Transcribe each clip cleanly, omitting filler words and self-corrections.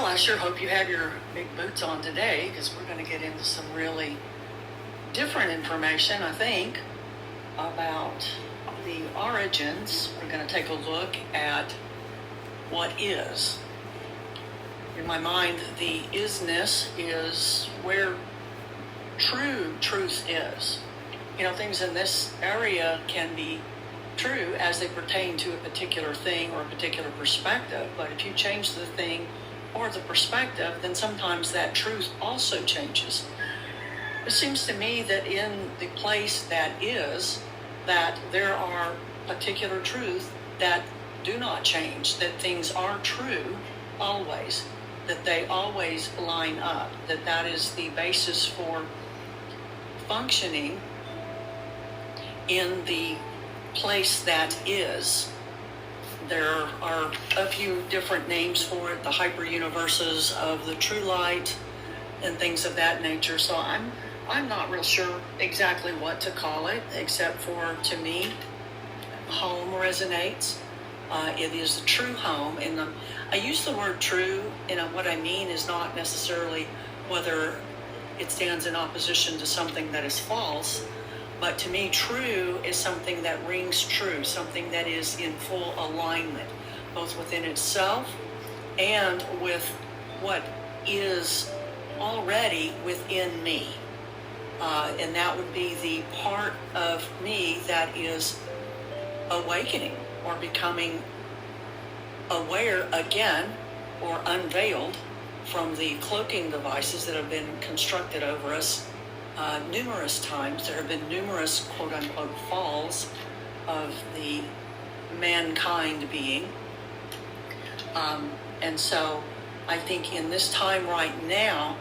Well, I sure hope you have your big boots on today, because we're going to get into some really different information, I think, about the origins. We're going to take a look at what is. In my mind, the isness is where true truth is. You know, things in this area can be true as they pertain to a particular thing or a particular perspective, but if you change the thing or the perspective, then sometimes that truth also changes. It seems to me that in the place that is, that there are particular truths that do not change, that things are true always, that they always line up, that is the basis for functioning in the place that is. There are a few different names for it, the hyper-universes of the true light and things of that nature. So I'm not real sure exactly what to call it, except for, to me, home resonates. It is the true home. And I use the word true, and what I mean is not necessarily whether it stands in opposition to something that is false, but to me, true is something that rings true, something that is in full alignment, both within itself and with what is already within me. And that would be the part of me that is awakening or becoming aware again, or unveiled from the cloaking devices that have been constructed over us numerous times. There have been numerous quote-unquote falls of the mankind being. And so I think in this time right now,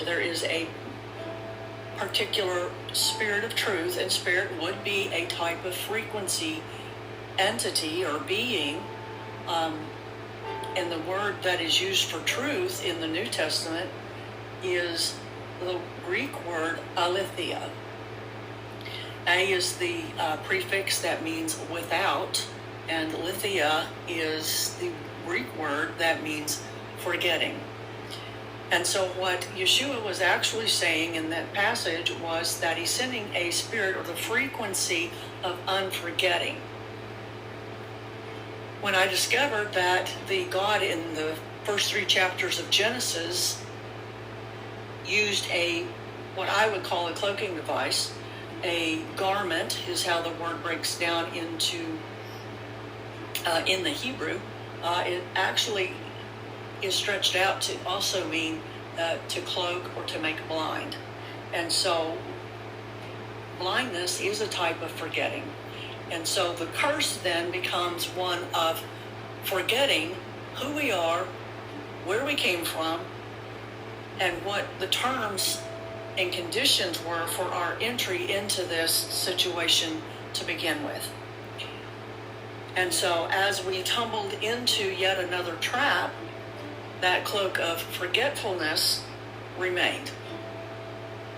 there is a particular spirit of truth, and spirit would be a type of frequency entity or being. And the word that is used for truth in the New Testament is the Greek word aletheia. A is the prefix that means without, and lithia is the Greek word that means forgetting. And so what Yeshua was actually saying in that passage was that he's sending a spirit, or the frequency of unforgetting. When I discovered that the God in the first 3 chapters of Genesis used what I would call a cloaking device, a garment is how the word breaks down into in the Hebrew. It actually is stretched out to also mean to cloak or to make blind. And so blindness is a type of forgetting. And so the curse then becomes one of forgetting who we are, where we came from, and what the terms and conditions were for our entry into this situation to begin with. And so as we tumbled into yet another trap, that cloak of forgetfulness remained.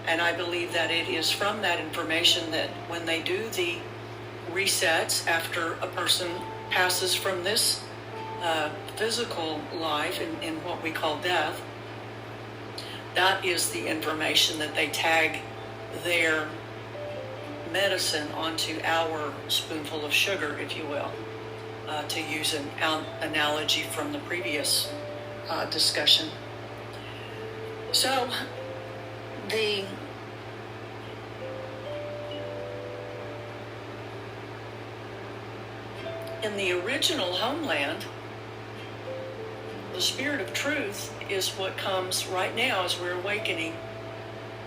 And I believe that it is from that information that when they do the resets after a person passes from this physical life in what we call death, that is the information that they tag their medicine onto our spoonful of sugar, if you will, to use an analogy from the previous discussion. So in the original homeland, the spirit of truth is what comes right now as we're awakening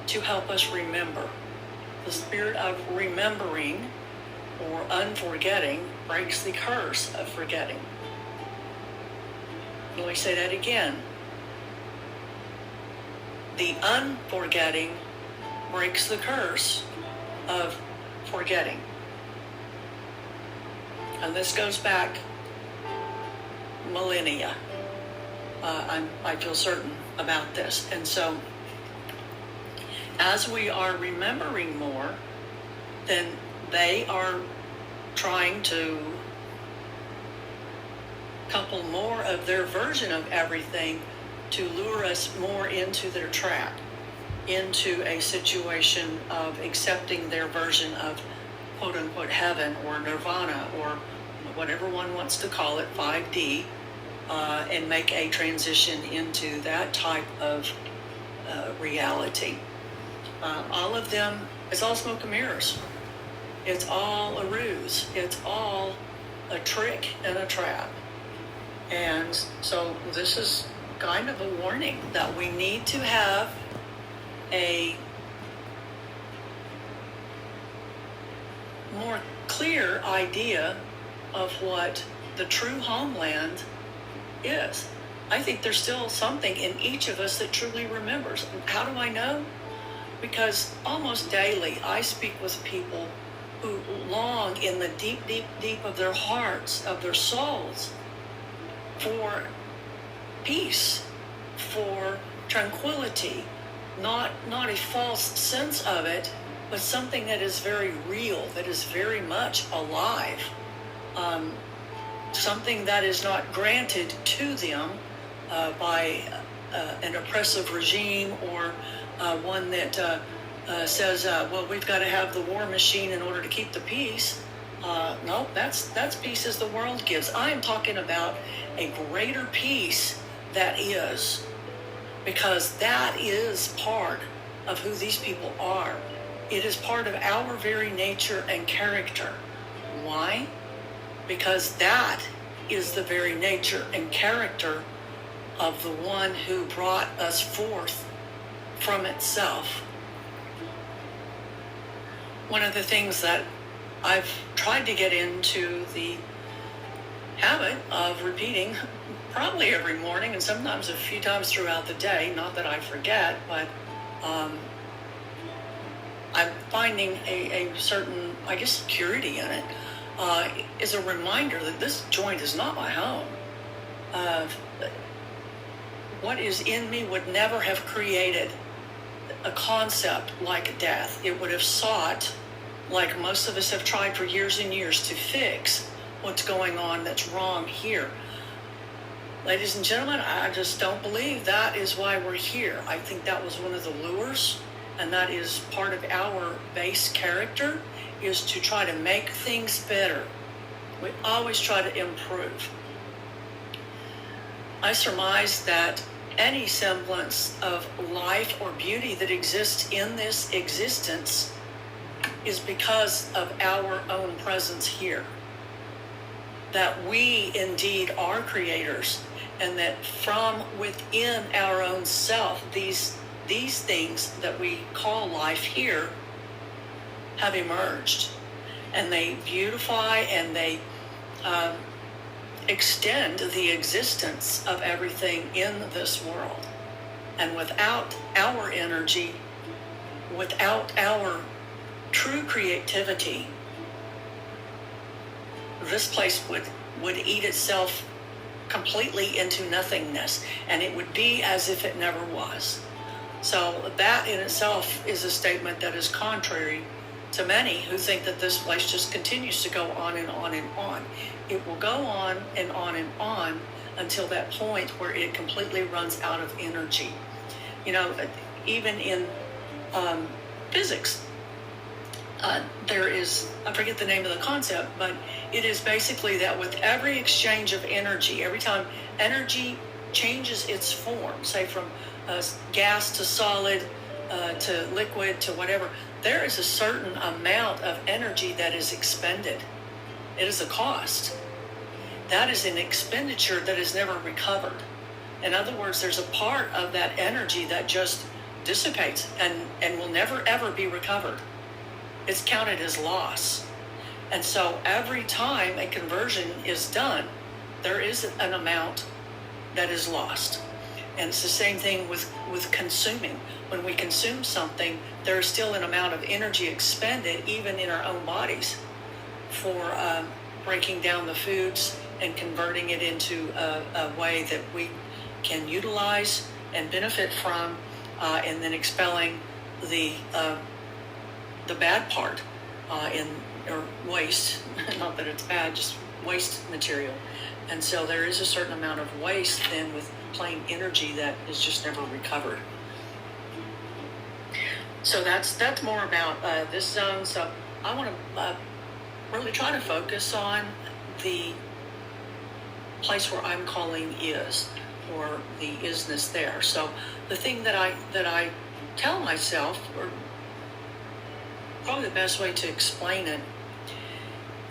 to help us remember. The spirit of remembering or unforgetting breaks the curse of forgetting. Let me say that again. The unforgetting breaks the curse of forgetting. And this goes back millennia. I feel certain about this. And so as we are remembering more, then they are trying to couple more of their version of everything to lure us more into their trap, into a situation of accepting their version of quote unquote heaven or nirvana or whatever one wants to call it, 5D, and make a transition into that type of reality. All of them, it's all smoke and mirrors. It's all a ruse. It's all a trick and a trap. And so this is kind of a warning that we need to have a more clear idea of what the true homeland is. I think there's still something in each of us that truly remembers. How do I know? Because almost daily I speak with people who long in the deep, deep, deep of their hearts, of their souls, for peace, for tranquility, not a false sense of it, but something that is very real, that is very much alive, something that is not granted to them by an oppressive regime or one that says, well, we've got to have the war machine in order to keep the peace. No, that's peace as the world gives. I am talking about a greater peace that is, because that is part of who these people are. It is part of our very nature and character. Why? Because that is the very nature and character of the one who brought us forth from itself. One of the things that I've tried to get into the habit of repeating probably every morning and sometimes a few times throughout the day, not that I forget, but I'm finding a certain, I guess, security in it, is a reminder that this joint is not my home. What is in me would never have created a concept like death. It would have sought, like most of us have tried for years and years, to fix what's going on that's wrong here. Ladies and gentlemen, I just don't believe that is why we're here. I think that was one of the lures, and that is part of our base character, is to try to make things better. We always try to improve. I surmise that any semblance of life or beauty that exists in this existence is because of our own presence here. That we indeed are creators, and that from within our own self, these things that we call life here have emerged, and they beautify and they extend the existence of everything in this world. And without our energy, without our true creativity, this place would eat itself completely into nothingness, and it would be as if it never was. So that in itself is a statement that is contrary to many who think that this place just continues to go on and on and on. It will go on and on and on until that point where it completely runs out of energy. You know, even in physics, there is, I forget the name of the concept, but it is basically that with every exchange of energy, every time energy changes its form, say from gas to solid to liquid to whatever, there is a certain amount of energy that is expended. It is a cost. That is an expenditure that is never recovered. In other words, there's a part of that energy that just dissipates and will never ever be recovered. It's counted as loss. And so every time a conversion is done, there is an amount that is lost. And it's the same thing with consuming. When we consume something, there is still an amount of energy expended, even in our own bodies, for breaking down the foods and converting it into a way that we can utilize and benefit from, and then expelling the bad part or waste. Not that it's bad, just waste material. And so there is a certain amount of waste then with plain energy that is just never recovered. So that's more about this zone. So I want to really try to focus on the place where I'm calling is, or the isness there. So the thing that I tell myself, or probably the best way to explain it,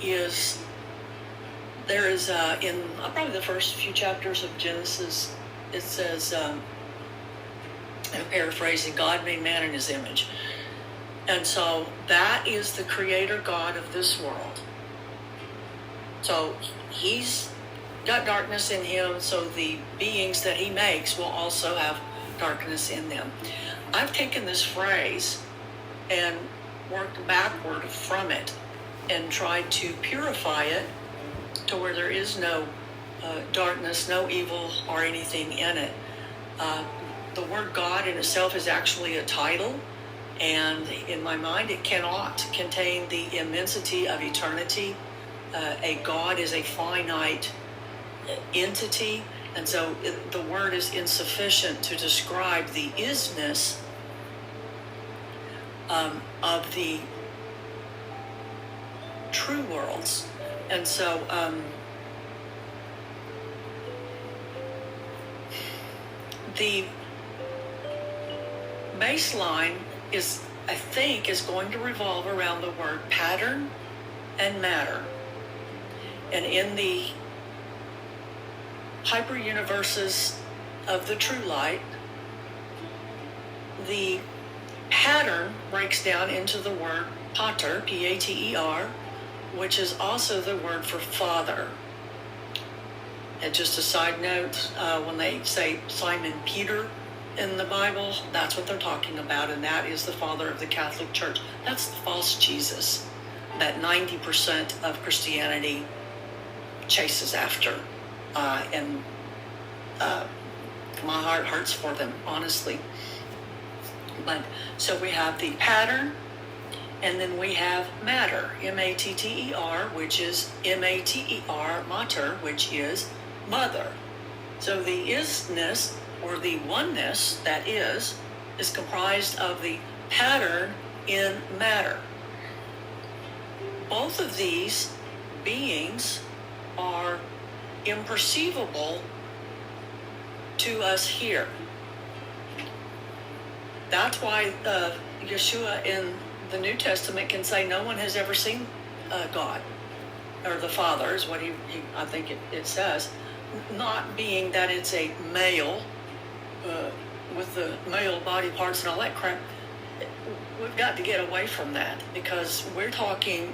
is there is in probably the first few chapters of Genesis, it says, I'm paraphrasing, God made man in his image. And so that is the creator God of this world. So he's got darkness in him, so the beings that he makes will also have darkness in them. I've taken this phrase and worked backward from it and tried to purify it to where there is no darkness, no evil or anything in it. The word God in itself is actually a title, and in my mind it cannot contain the immensity of eternity. A God is a finite entity, and so the word is insufficient to describe the isness of the true worlds. And so the baseline is, I think, is going to revolve around the word pattern and matter. And in the hyper-universes of the true light, the pattern breaks down into the word pater, P-A-T-E-R, which is also the word for father. And just a side note, when they say Simon Peter in the Bible, that's what they're talking about, and that is the father of the Catholic Church. That's the false Jesus that 90% of Christianity chases after. And my heart hurts for them, honestly. But so we have the pattern, and then we have matter, M-A-T-T-E-R, which is M-A-T-E-R, mater, which is mother. So the isness, or the oneness that is comprised of the pattern in matter. Both of these beings are imperceivable to us here. That's why Yeshua in the New Testament can say no one has ever seen God, or the Father is what he I think it says, not being that it's a male with the male body parts and all that crap. We've got to get away from that, because we're talking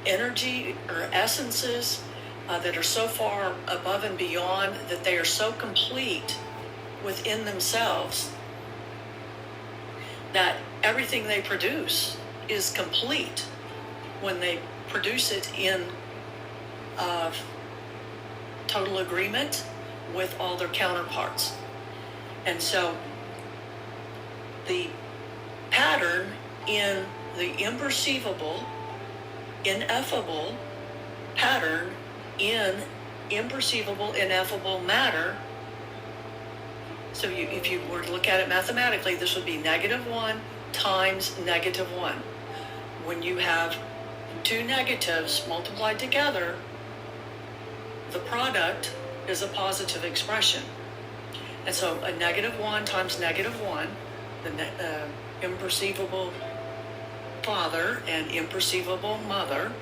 energy or essences that are so far above and beyond, that they are so complete within themselves that everything they produce is complete when they produce it in total agreement with all their counterparts. And so the pattern in the imperceivable, ineffable pattern in imperceivable, ineffable matter. So if you were to look at it mathematically, this would be -1 times -1. When you have two negatives multiplied together, the product is a positive expression. And so a -1 times -1, the imperceivable father and imperceivable mother,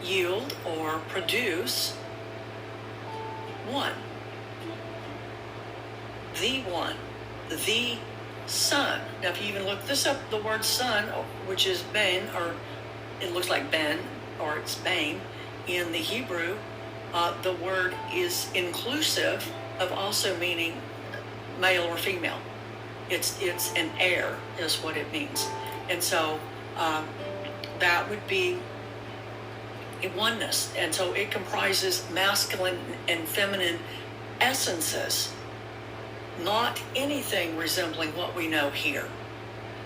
yield or produce 1. The one, the son. Now, if you even look this up, the word son, which is ben, or it looks like ben, or it's bane, in the Hebrew, the word is inclusive of also meaning male or female. It's an heir is what it means. And so that would be a oneness. And so it comprises masculine and feminine essences, not anything resembling what we know here.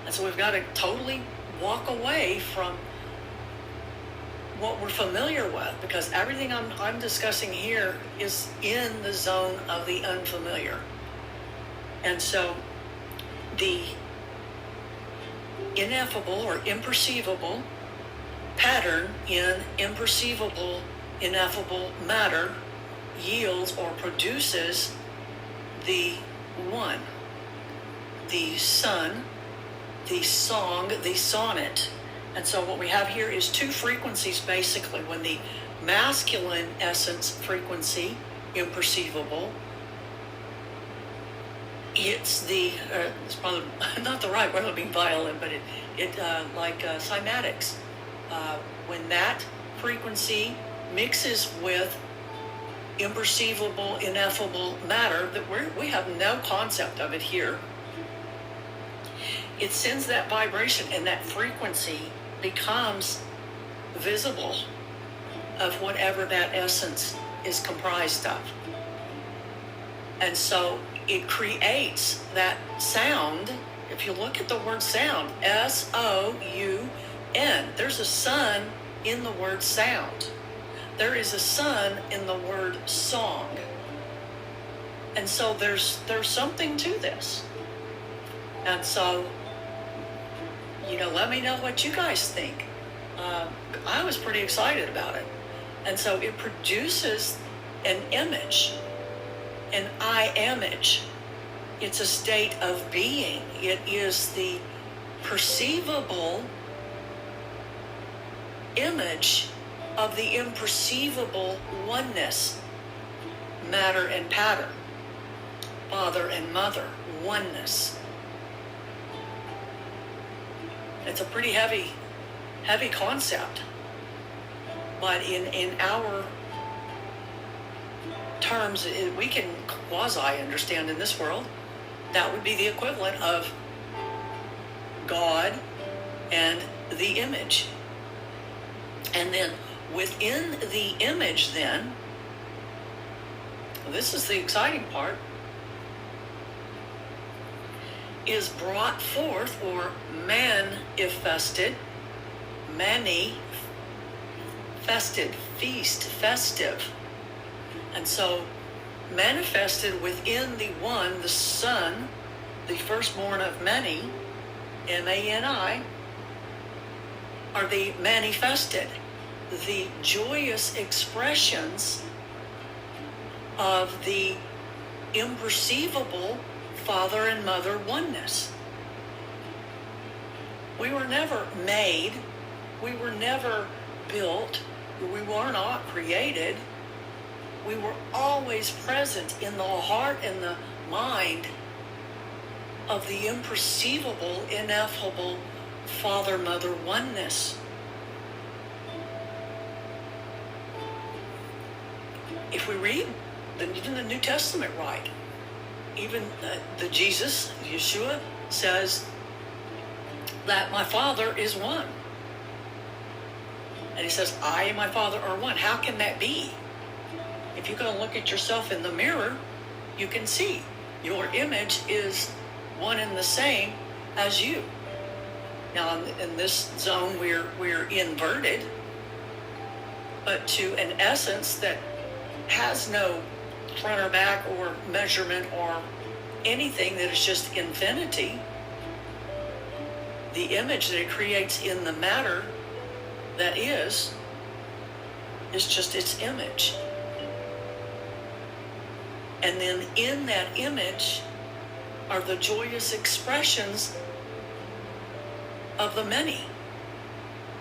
And so we've got to totally walk away from what we're familiar with, because everything I'm discussing here is in the zone of the unfamiliar. And so the ineffable or imperceivable pattern in imperceivable, ineffable matter yields or produces the one, the sun, the song, the sonnet. And so what we have here is two frequencies, basically. When the masculine essence frequency, imperceivable, it's probably not the right word, it would be violin, but like cymatics. When that frequency mixes with imperceivable, ineffable matter that we have no concept of it here, it sends that vibration, and that frequency becomes visible of whatever that essence is comprised of. And so it creates that sound. If you look at the word sound, S-O-U-N, there's a sun in the word sound. There is a sun in the word song. And so there's something to this. And so, let me know what you guys think. I was pretty excited about it. And so it produces an image, an I-image. It's a state of being. It is the perceivable image of the imperceivable oneness, matter and pattern, father and mother, oneness. It's a pretty heavy concept, but in our terms, we can quasi understand in this world. That would be the equivalent of God and the image. And then within the image, then, this is the exciting part, is brought forth or manifested, feast, festive. And so manifested within the one, the Son, the firstborn of many, M-A-N-I, are the manifested, the joyous expressions of the imperceivable father and mother oneness. We were never made, we were never built, we were not created. We were always present in the heart and the mind of the imperceivable, ineffable father-mother oneness. If we read even the New Testament right, even the Jesus, Yeshua, says that my Father is one. And he says, I and my Father are one. How can that be? If you go look at yourself in the mirror, you can see your image is one and the same as you. Now, in this zone, we're inverted, but to an essence that has no front or back or measurement or anything, that is just infinity. The image that it creates in the matter that is just its image. And then in that image are the joyous expressions of the many,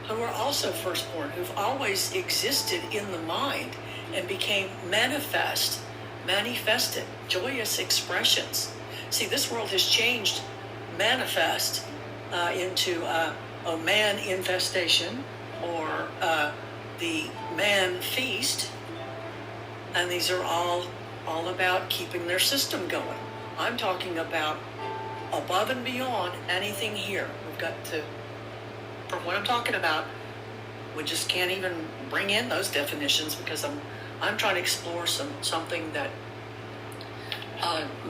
who are also firstborn, who've always existed in the mind and became manifested, joyous expressions. See, this world has changed manifest into a man infestation, or the man feast, and these are all about keeping their system going. I'm talking about above and beyond anything here. We've got to, from what I'm talking about, we just can't even bring in those definitions, because I'm trying to explore something that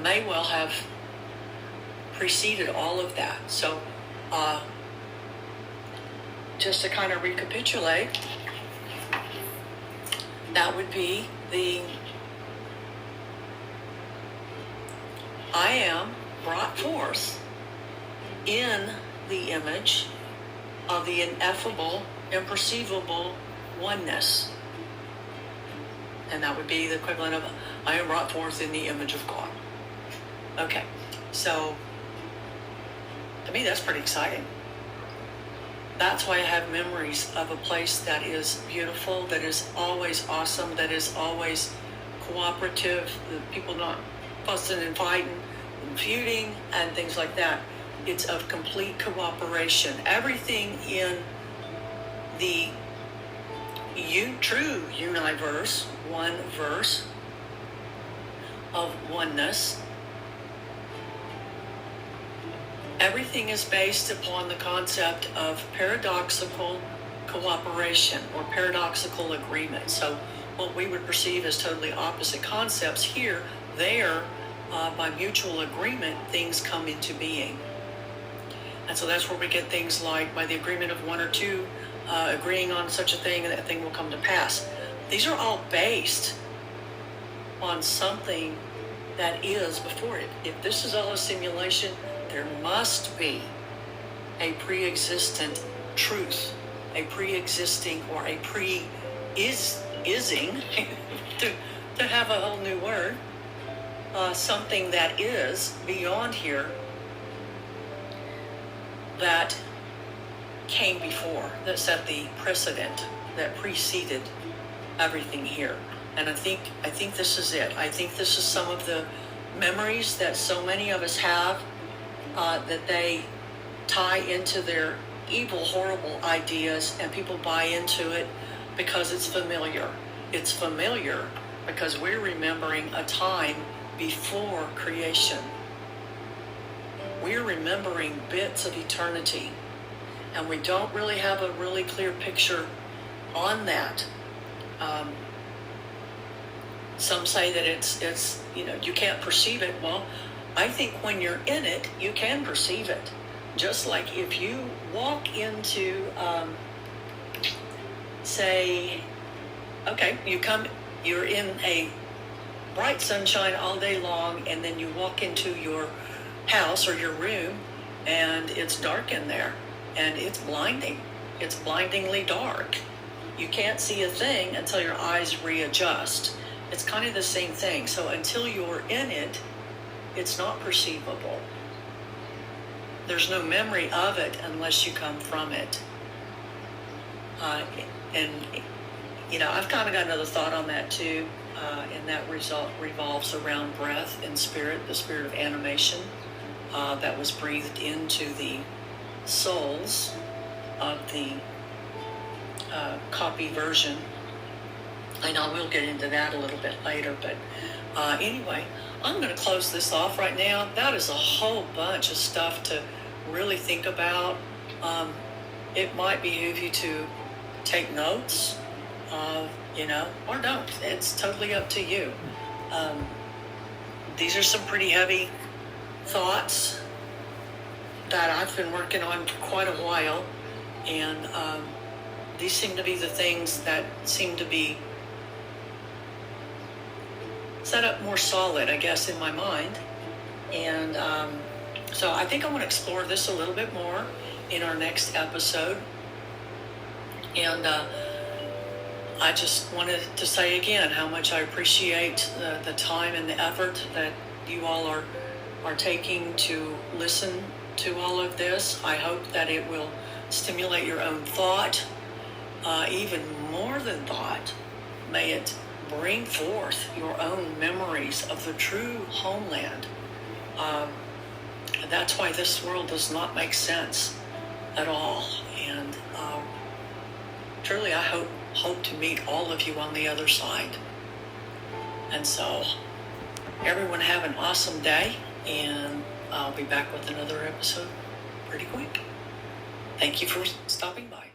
may well have preceded all of that. So just to kind of recapitulate, that would be the I am brought forth in the image of the ineffable, imperceivable oneness. And that would be the equivalent of I am brought forth in the image of God. Okay, so to me that's pretty exciting. That's why I have memories of a place that is beautiful, that is always awesome, that is always cooperative, the people not fussing and fighting and feuding and things like that. It's of complete cooperation. Everything in the true universe, one verse of oneness, everything is based upon the concept of paradoxical cooperation or paradoxical agreement. So what we would perceive as totally opposite concepts here, there, by mutual agreement, things come into being. And so that's where we get things like by the agreement of one or two agreeing on such a thing, and that thing will come to pass. These are all based on something that is before it. If this is all a simulation, there must be a pre-existent truth, a pre-existing or a pre-ising, to have a whole new word, something that is beyond here that came before, that set the precedent, that preceded everything here. And I think this is it. I think this is some of the memories that so many of us have, that they tie into their evil, horrible ideas, and people buy into it because it's familiar. It's familiar because we're remembering a time before creation. We're remembering bits of eternity, and we don't really have a really clear picture on that. Some say that it's you can't perceive it. Well, I think when you're in it, you can perceive it. Just like if you walk into, say, okay, you're in a bright sunshine all day long, and then you walk into your house or your room, and it's dark in there, and it's blinding. It's blindingly dark. You can't see a thing until your eyes readjust. It's kind of the same thing. So until you're in it, it's not perceivable. There's no memory of it unless you come from it. And I've kind of got another thought on that too, and that revolves around breath and spirit, the spirit of animation that was breathed into the souls of the copy version. And I will get into that a little bit later, but anyway, I'm going to close this off right now. That is a whole bunch of stuff to really think about. It might behoove you to take notes, or don't. It's totally up to you. These are some pretty heavy thoughts that I've been working on for quite a while, and these seem to be the things that seem to be set up more solid, I guess, in my mind. And so I think I want to explore this a little bit more in our next episode. And I just wanted to say again how much I appreciate the time and the effort that you all are taking to listen to all of this. I hope that it will stimulate your own thought, even more than thought. May it bring forth your own memories of the true homeland. That's why this world does not make sense at all. And truly, I hope to meet all of you on the other side. And so, everyone have an awesome day, and I'll be back with another episode pretty quick. Thank you for stopping by.